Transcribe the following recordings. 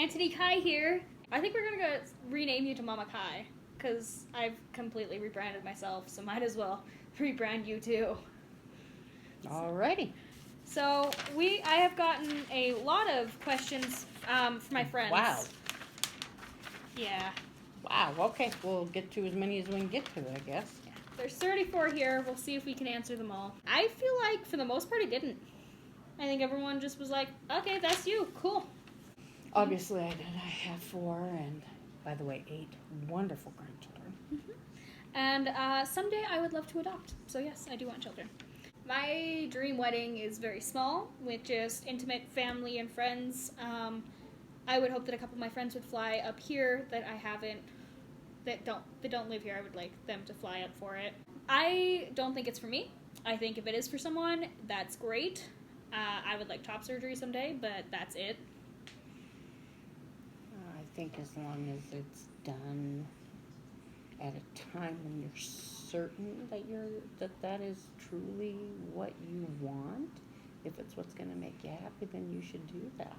Antoni Kai here. I think we're gonna rename you to Momma Kai, because I've completely rebranded myself, so might as well rebrand you too. Alrighty. So I have gotten a lot of questions from my friends. Wow. Yeah. Wow, okay. We'll get to as many as we can get to, I guess. Yeah. There's 34 here. We'll see if we can answer them all. I feel like, for the most part, I didn't. I think everyone just was like, okay, that's you. Cool. Obviously, I did. I have 4, and by the way, 8 wonderful grandchildren. Mm-hmm. And someday I would love to adopt. So yes, I do want children. My dream wedding is very small, with just intimate family and friends. I would hope that a couple of my friends would fly up here that don't live here. I would like them to fly up for it. I don't think it's for me. I think if it is for someone, that's great. I would like top surgery someday, but that's it. I think as long as it's done at a time when you're certain that is truly what you want, if it's what's going to make you happy, then you should do that.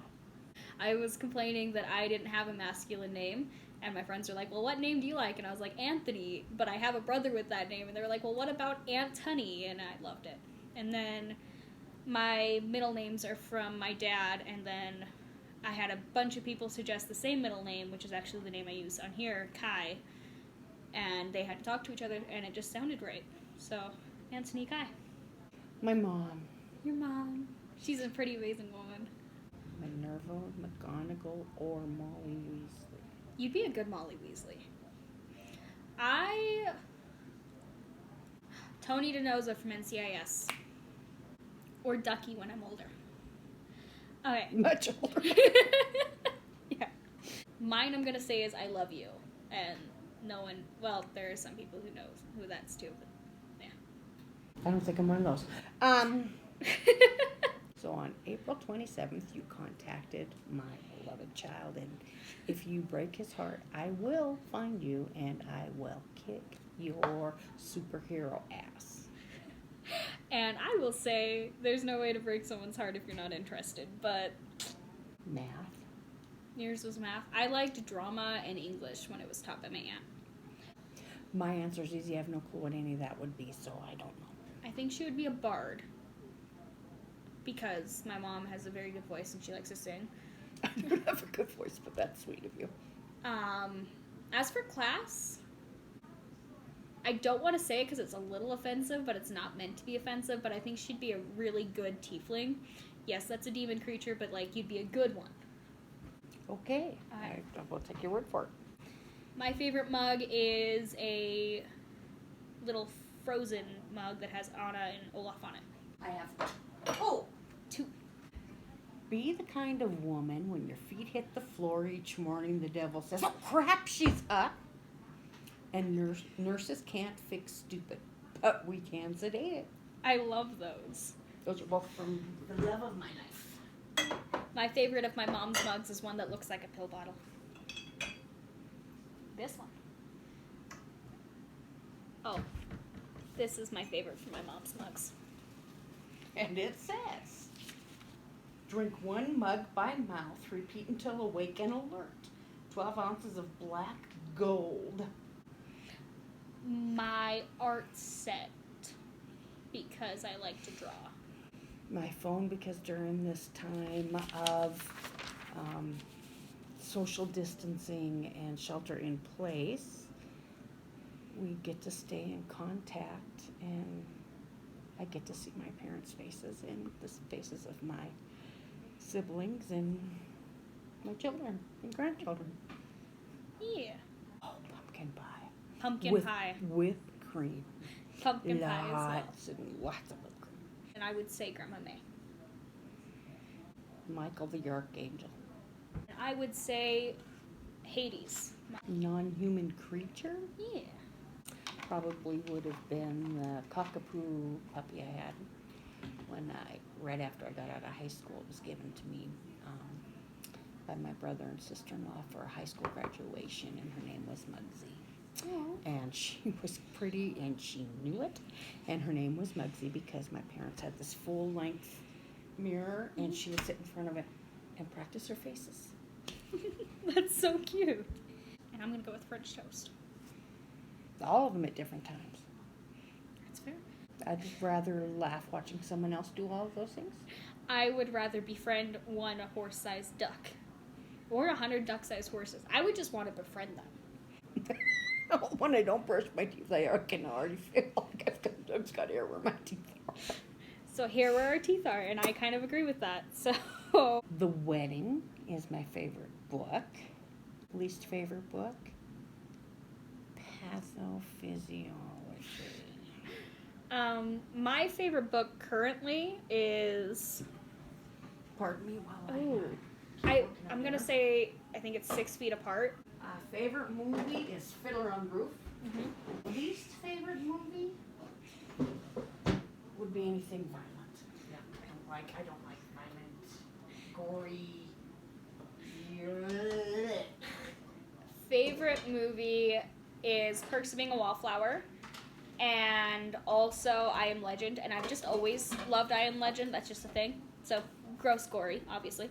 I was complaining that I didn't have a masculine name, and my friends were like, well, what name do you like? And I was like, Antoni, but I have a brother with that name. And they were like, well, what about Antoni? And I loved it. And then my middle names are from my dad, and then I had a bunch of people suggest the same middle name, which is actually the name I use on here, Kai, and they had to talk to each other, and it just sounded right. So, Antoni Kai. My mom. Your mom. She's a pretty amazing woman. Minerva McGonagall or Molly Weasley. You'd be a good Molly Weasley. Tony DeNoza from NCIS. Or Ducky when I'm older. Okay. Much older. Yeah. Mine I'm going to say is I love you. And no one, well, there are some people who know who that's to, but yeah. I don't think I'm one of those. So on April 27th, you contacted my beloved child, and if you break his heart, I will find you, and I will kick your superhero ass. And I will say, there's no way to break someone's heart if you're not interested, but... Math. Yours was math. I liked drama and English when it was taught by my aunt. My answer is easy. I have no clue what any of that would be, so I don't know. I think she would be a bard. Because my mom has a very good voice and she likes to sing. I don't have a good voice, but that's sweet of you. As for class, I don't want to say it because it's a little offensive, but it's not meant to be offensive, but I think she'd be a really good tiefling. Yes, that's a demon creature, but, like, you'd be a good one. Okay. I will take your word for it. My favorite mug is a little frozen mug that has Anna and Olaf on it. I have 2. Be the kind of woman when your feet hit the floor each morning, the devil says, oh crap, she's up. And nurses can't fix stupid, but we can sedate it. I love those. Those are both from the love of my life. My favorite of my mom's mugs is one that looks like a pill bottle. This one. Oh, this is my favorite from my mom's mugs. And it says, drink 1 mug by mouth, repeat until awake and alert. 12 ounces of black gold. My art set, because I like to draw. My phone, because during this time of social distancing and shelter in place, we get to stay in contact, and I get to see my parents' faces and the faces of my siblings and my children and grandchildren. Yeah. Oh, pumpkin pie. Pumpkin pie. With cream. Pumpkin pie as well. Lots and lots of whipped cream. And I would say Grandma May. Michael the Archangel. And I would say Hades. Non-human creature? Yeah. Probably would have been the cockapoo puppy I had right after I got out of high school. It was given to me by my brother and sister-in-law for a high school graduation, and her name was Muggsy. Oh. And she was pretty, and she knew it. And her name was Muggsy because my parents had this full-length mirror, and she would sit in front of it and practice her faces. That's so cute. And I'm going to go with French toast. All of them at different times. That's fair. I'd rather laugh watching someone else do all of those things. I would rather befriend one horse-sized duck. Or 100 duck-sized horses. I would just want to befriend them. When I don't brush my teeth, I can already feel like I've just got hair where my teeth are. So here where our teeth are, and I kind of agree with that. So The Wedding is my favorite book. Least favorite book? Pathophysiology. My favorite book currently is... Pardon me while I'm going to say, I think it's 6 Feet Apart. Favorite movie is Fiddler on the Roof. Mm-hmm. Least favorite movie would be anything violent. Yeah, I don't like violent, gory. Favorite movie is Perks of Being a Wallflower. And also I Am Legend. And I've just always loved I Am Legend. That's just a thing. So, gross, gory, obviously.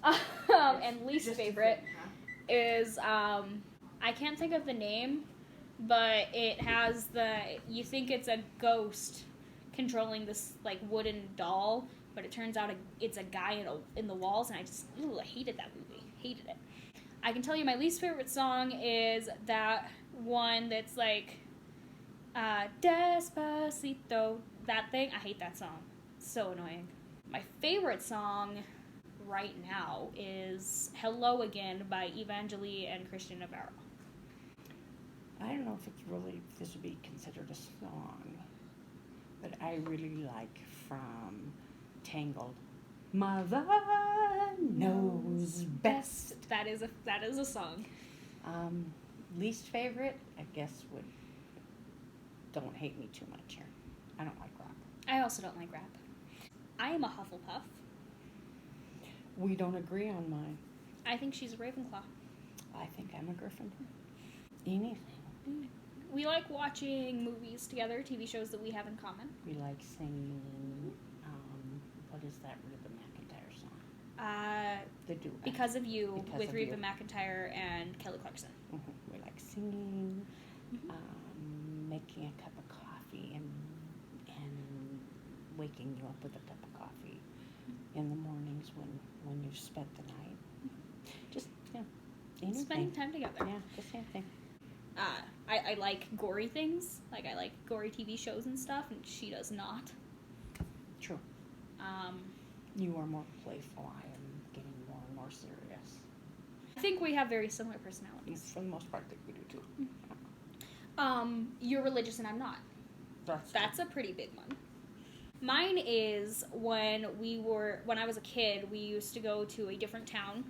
And least favorite is, I can't think of the name, but it has you think it's a ghost controlling this, like, wooden doll, but it turns out it's a guy in the walls, and I hated that movie. Hated it. I can tell you my least favorite song is that one that's, like, Despacito, that thing. I hate that song. So annoying. My favorite song right now is Hello Again by Evangeline and Christian Navarro. I don't know if this would be considered a song, but I really like from Tangled. Mother knows best. That is a song. Least favorite, I guess, would Don't Hate Me Too Much here. I don't like rap. I also don't like rap. I am a Hufflepuff. We don't agree on mine. I think she's a Ravenclaw. I think I'm a Gryffindor. Anything. We like watching movies together, TV shows that we have in common. We like singing, what is that Reba McEntire song? The duet. Because of You Because with of Reba You. McEntire and Kelly Clarkson. Mm-hmm. We like singing, making a cup of coffee and waking you up with a cup of coffee in the mornings when you've spent the night. Just, anything. Spending time together. Yeah, the same thing. I like gory things. Like, I like gory TV shows and stuff, and she does not. True. You are more playful. I am getting more and more serious. I think we have very similar personalities. For the most part, I think we do too. You're religious and I'm not. That's a pretty big one. Mine is when I was a kid, we used to go to a different town,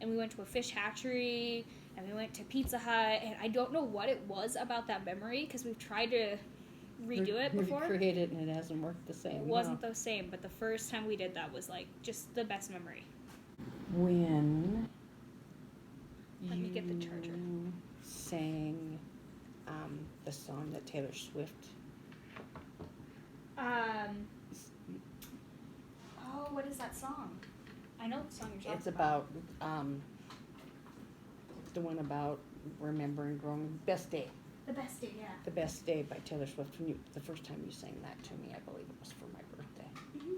and we went to a fish hatchery, and we went to Pizza Hut, and I don't know what it was about that memory, because we've tried to redo it before. Recreate it, and it hasn't worked the same. It wasn't the same, but the first time we did that was, like, just the best memory. When Let me get the charger. you sang the song that Taylor Swift... what is that song? I know the song you're talking It's about, the one about remembering growing... Best Day. The Best Day, yeah. The Best Day by Taylor Swift. The first time you sang that to me, I believe it was for my birthday. Mm-hmm.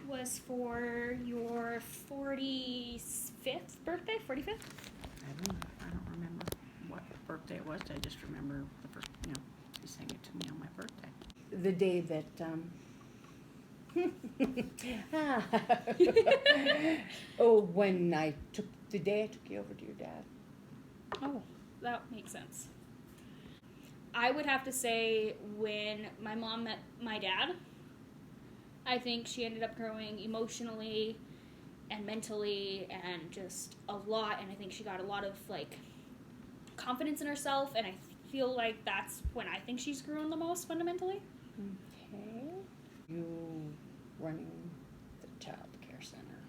Was for your 45th birthday? 45th? I don't remember what birthday it was. I just remember the first, you sang it to me on my birthday. The day that, when I took you over to your dad. Oh, that makes sense. I would have to say when my mom met my dad, I think she ended up growing emotionally and mentally and just a lot, and I think she got a lot of, like, confidence in herself, and I feel like that's when I think she's grown the most fundamentally. Okay. You running the child care center.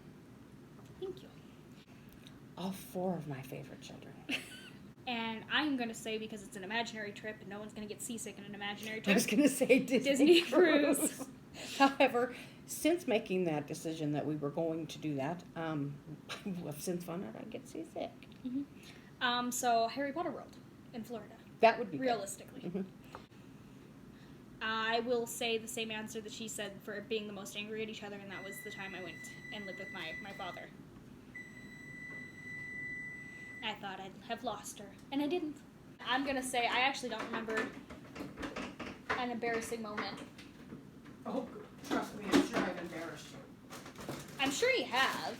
Thank you. All 4 of my favorite children. And I'm going to say, because it's an imaginary trip and no one's going to get seasick in an imaginary trip. I was going to say Disney Cruise. However, since making that decision that we were going to do that, I've since found out I get seasick. Mm-hmm. So Harry Potter World in Florida. That would be realistically. Mm-hmm. I will say the same answer that she said for being the most angry at each other, and that was the time I went and lived with my father. I thought I'd have lost her, and I didn't. I'm gonna say I actually don't remember an embarrassing moment. Oh, trust me, I'm sure I've embarrassed you. I'm sure you have.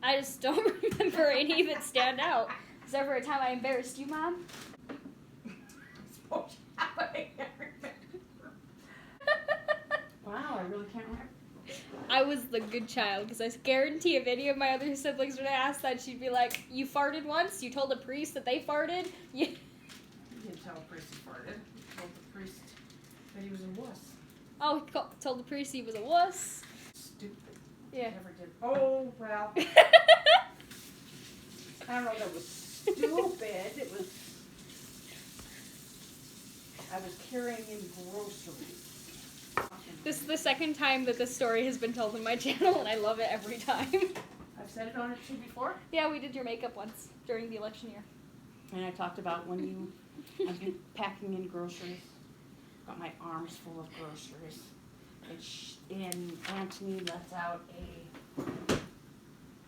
I just don't remember any of it stand out. Was there ever a time I embarrassed you, Mom? Wow, I really can't remember. I was the good child, because I guarantee if any of my other siblings were to ask that, she'd be like, you farted once? You told a priest that they farted? You didn't tell a priest he farted. You told the priest that he was a wuss. Oh, he told the priest he was a wuss? Stupid. Yeah. Never did. Oh, well. I don't know if it was stupid. It was... I was carrying in groceries. This is the second time that this story has been told on my channel, and I love it every time. I've said it on it too before. Yeah, we did your makeup once during the election year. And I talked about when I've been packing in groceries. Got my arms full of groceries. And Antoni lets out a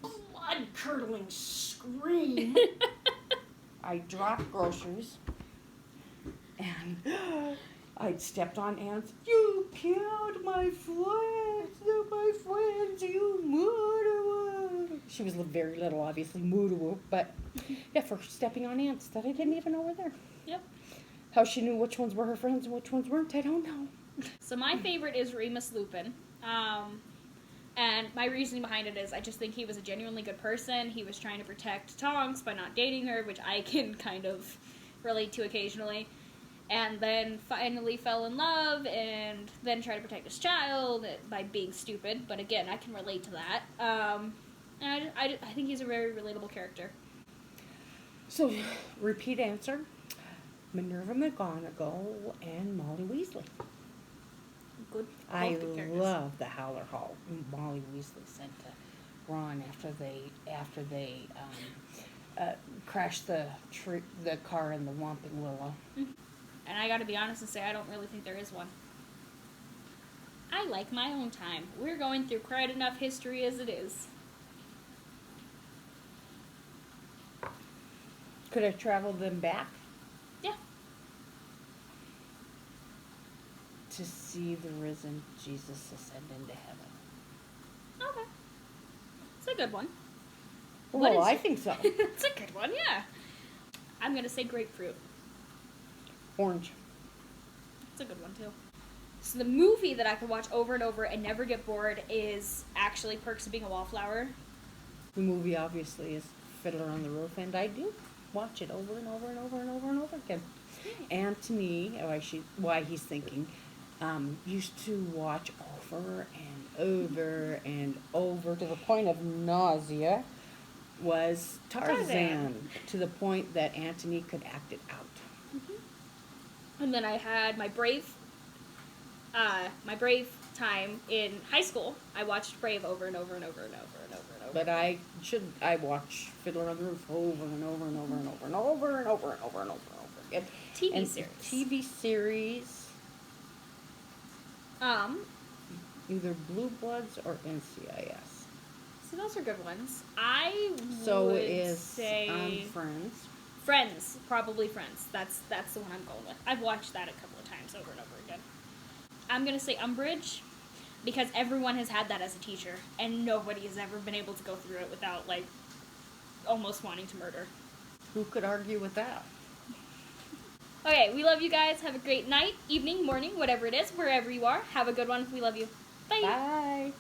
blood-curdling scream. I dropped groceries. And I'd stepped on ants. You killed my friends. They're my friends. You murderer. She was very little, obviously, murderer. But, yeah, for stepping on ants that I didn't even know were there. Yep. How she knew which ones were her friends and which ones weren't, I don't know. So my favorite is Remus Lupin. And my reasoning behind it is I just think he was a genuinely good person. He was trying to protect Tonks by not dating her, which I can kind of relate to occasionally. And then finally fell in love, and then tried to protect his child by being stupid. But again, I can relate to that. And I think he's a very relatable character. So, repeat answer. Minerva McGonagall and Molly Weasley. Good. I good characters. love the Howler Hall Molly Weasley sent to Ron after they crashed the car in the Whomping Willow. And I gotta be honest and say, I don't really think there is one. I like my own time. We're going through quite enough history as it is. Could I travel them back? Yeah. To see the risen Jesus ascend into heaven. Okay. It's a good one. Well, I think so. It's a good one, yeah. I'm gonna say grapefruit. Orange. It's a good one, too. So the movie that I could watch over and over and never get bored is actually Perks of Being a Wallflower. The movie, obviously, is Fiddler on the Roof, and I do watch it over and over and over and over and over again. Antoni, why he's thinking, used to watch over and over and over to the point of nausea, was Tarzan. To the point that Antoni could act it out. And then I had my Brave time in high school. I watched Brave over and over and over and over and over and over. But I watch Fiddler on the Roof over and over and over and over and over and over and over and over and over again. TV series. TV series. Either Blue Bloods or NCIS. So those are good ones. I would say Friends. Friends, probably Friends. That's the one I'm going with. I've watched that a couple of times over and over again. I'm going to say Umbridge, because everyone has had that as a teacher, and nobody has ever been able to go through it without, like, almost wanting to murder. Who could argue with that? Okay, we love you guys. Have a great night, evening, morning, whatever it is, wherever you are. Have a good one. We love you. Bye. Bye.